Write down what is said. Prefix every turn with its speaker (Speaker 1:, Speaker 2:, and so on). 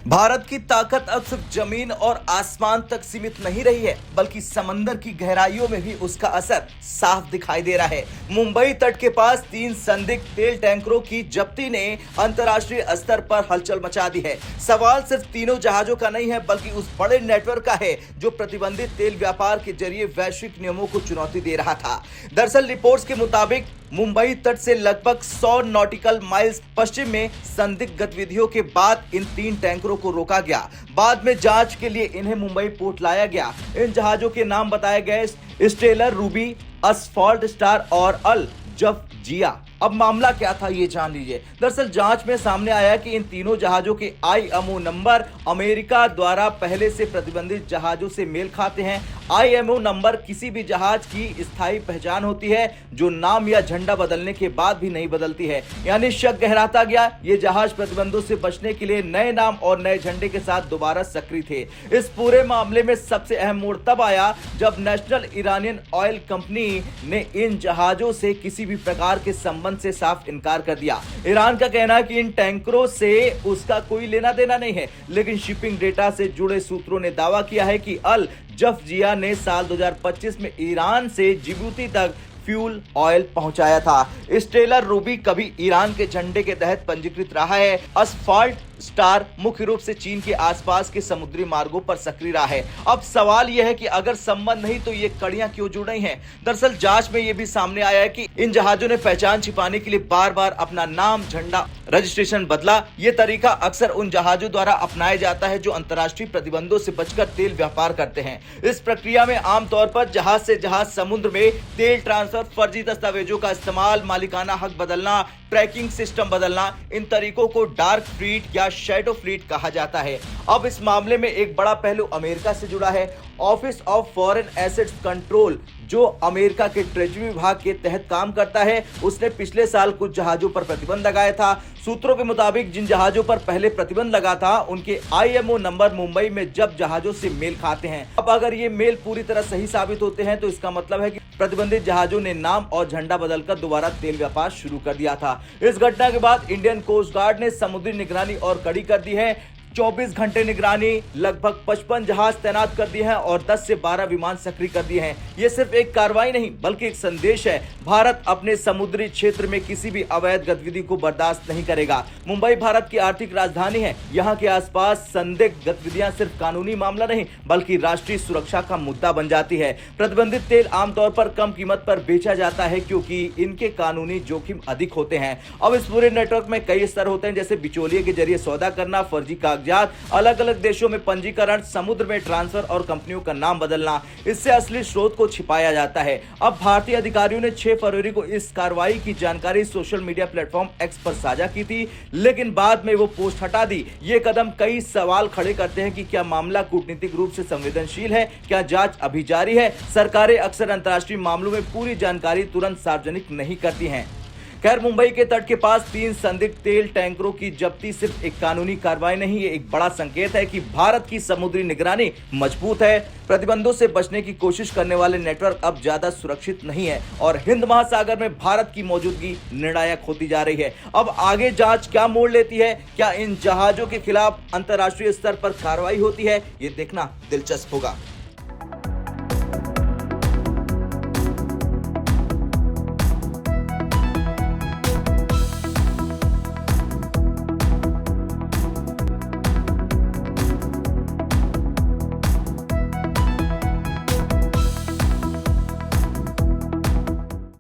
Speaker 1: भारत की ताकत अब सिर्फ जमीन और आसमान तक सीमित नहीं रही है, बल्कि समंदर की गहराइयों में भी उसका असर साफ दिखाई दे रहा है। मुंबई तट के पास 3 संदिग्ध तेल टैंकरों की जब्ती ने अंतर्राष्ट्रीय स्तर पर हलचल मचा दी है। सवाल सिर्फ तीनों जहाजों का नहीं है, बल्कि उस बड़े नेटवर्क का है जो प्रतिबंधित तेल व्यापार के जरिए वैश्विक नियमों को चुनौती दे रहा था। दरअसल रिपोर्ट्स के मुताबिक मुंबई तट से लगभग 100 नॉटिकल माइल्स पश्चिम में संदिग्ध गतिविधियों के बाद इन 3 टैंकरों को रोका गया। बाद में जांच के लिए इन्हें मुंबई पोर्ट लाया गया। इन जहाजों के नाम बताए गए स्टेलर रूबी, असफॉल्ट स्टार और अल जफजिया। अब मामला क्या था ये जान लीजिए। दरअसल जांच में सामने आया कि इन तीनों जहाजों के आईएमओ नंबर अमेरिका द्वारा पहले से प्रतिबंधित जहाजों से मेल खाते हैं। आईएमओ नंबर किसी भी जहाज की स्थायी पहचान होती है जो नाम या झंडा बदलने के बाद भी नहीं बदलती है। यानी शक गहराता गया, ये जहाज प्रतिबंधों से बचने के लिए नए नाम और नए झंडे के साथ दोबारा सक्रिय थे। इस पूरे मामले में सबसे अहम मोड़ तब आया जब नेशनल इरानियन ऑयल कंपनी ने इन जहाजों से किसी भी प्रकार के संबंध से साफ इनकार कर दिया। ईरान का कहना है कि इन टैंकरों से उसका कोई लेना देना नहीं है, लेकिन शिपिंग डेटा से जुड़े सूत्रों ने दावा किया है कि अल जफजिया ने साल 2025 में ईरान से जिबूती तक फ्यूल ऑयल पहुंचाया था। स्टेलर रूबी कभी ईरान के झंडे के तहत पंजीकृत रहा है। असफॉल्ट स्टार मुख्य रूप से चीन के आसपास के समुद्री मार्गों पर सक्रिय रहा है। अब सवाल यह है कि अगर संबंध नहीं तो ये कड़ियां क्यों जुड़ रही हैं? दरअसल जांच में यह भी सामने आया है कि इन जहाजों ने पहचान छिपाने के लिए बार बार अपना नाम, झंडा, रजिस्ट्रेशन बदला। ये तरीका अक्सर उन जहाजों द्वारा अपनाया जाता है जो अंतर्राष्ट्रीय प्रतिबंधों से बचकर तेल व्यापार करते हैं। इस प्रक्रिया में आमतौर पर जहाज से जहाज समुद्र में तेल ट्रांसफर, फर्जी दस्तावेजों का इस्तेमाल, मालिकाना हक बदलना, ट्रैकिंग सिस्टम बदलना, इन तरीकों को डार्क फ्लीट या शैडो फ्लीट कहा जाता है। अब इस मामले में एक बड़ा पहलू अमेरिका से जुड़ा है। Office of foreign assets control, जो अमेरिका के ट्रेजरी विभाग के तहत काम करता है, उसने पिछले साल कुछ जहाजों पर प्रतिबंध लगाया था। सूत्रों के मुताबिक जिन जहाजों पर पहले प्रतिबंध लगा था उनके आईएमओ नंबर मुंबई में जब जहाजों से मेल खाते हैं। अब अगर ये मेल पूरी तरह सही साबित होते हैं तो इसका मतलब है कि प्रतिबंधित जहाजों ने नाम और झंडा बदलकर दोबारा तेल व्यापार शुरू कर दिया था। इस घटना के बाद इंडियन कोस्ट गार्ड ने समुद्री निगरानी और कड़ी कर दी है। 24 घंटे निगरानी, लगभग 55 जहाज तैनात कर दिए हैं और 10 से 12 विमान सक्रिय कर दिए हैं। यह सिर्फ एक कार्रवाई नहीं बल्कि एक संदेश है। भारत अपने समुद्री क्षेत्र में किसी भी अवैध गतिविधि को बर्दाश्त नहीं करेगा। मुंबई भारत की आर्थिक राजधानी है। यहाँ के आसपास संदिग्ध गतिविधियां सिर्फ कानूनी मामला नहीं बल्कि राष्ट्रीय सुरक्षा का मुद्दा बन जाती है। प्रतिबंधित तेल आमतौर पर कम कीमत पर बेचा जाता है क्योंकि इनके कानूनी जोखिम अधिक होते हैं। अब इस पूरे नेटवर्क में कई स्तर होते हैं, जैसे बिचौलिए के जरिए सौदा करना, फर्जी कागजात, अलग अलग देशों में पंजीकरण, समुद्र में ट्रांसफर और कंपनियों का नाम बदलना। इससे असली स्रोत को छिपाया जाता है। अब भारतीय अधिकारियों ने 6 फरवरी को इस कार्रवाई की जानकारी सोशल मीडिया प्लेटफॉर्म एक्स पर साझा की थी, लेकिन बाद में वो पोस्ट हटा दी। ये कदम कई सवाल खड़े करते हैं कि क्या मामला कूटनीतिक रूप से संवेदनशील है? क्या जांच अभी जारी है? सरकारें अक्सर अंतर्राष्ट्रीय मामलों में पूरी जानकारी तुरंत सार्वजनिक नहीं करती हैं। खैर, मुंबई के तट के पास 3 संदिग्ध तेल टैंकरों की जब्ती सिर्फ एक कानूनी कार्रवाई नहीं, ये एक बड़ा संकेत है कि भारत की समुद्री निगरानी मजबूत है। प्रतिबंधों से बचने की कोशिश करने वाले नेटवर्क अब ज्यादा सुरक्षित नहीं है और हिंद महासागर में भारत की मौजूदगी निर्णायक होती जा रही है। अब आगे जांच क्या मोड़ लेती है? क्या इन जहाजों के खिलाफ अंतर्राष्ट्रीय स्तर पर कार्रवाई होती है? ये देखना दिलचस्प होगा।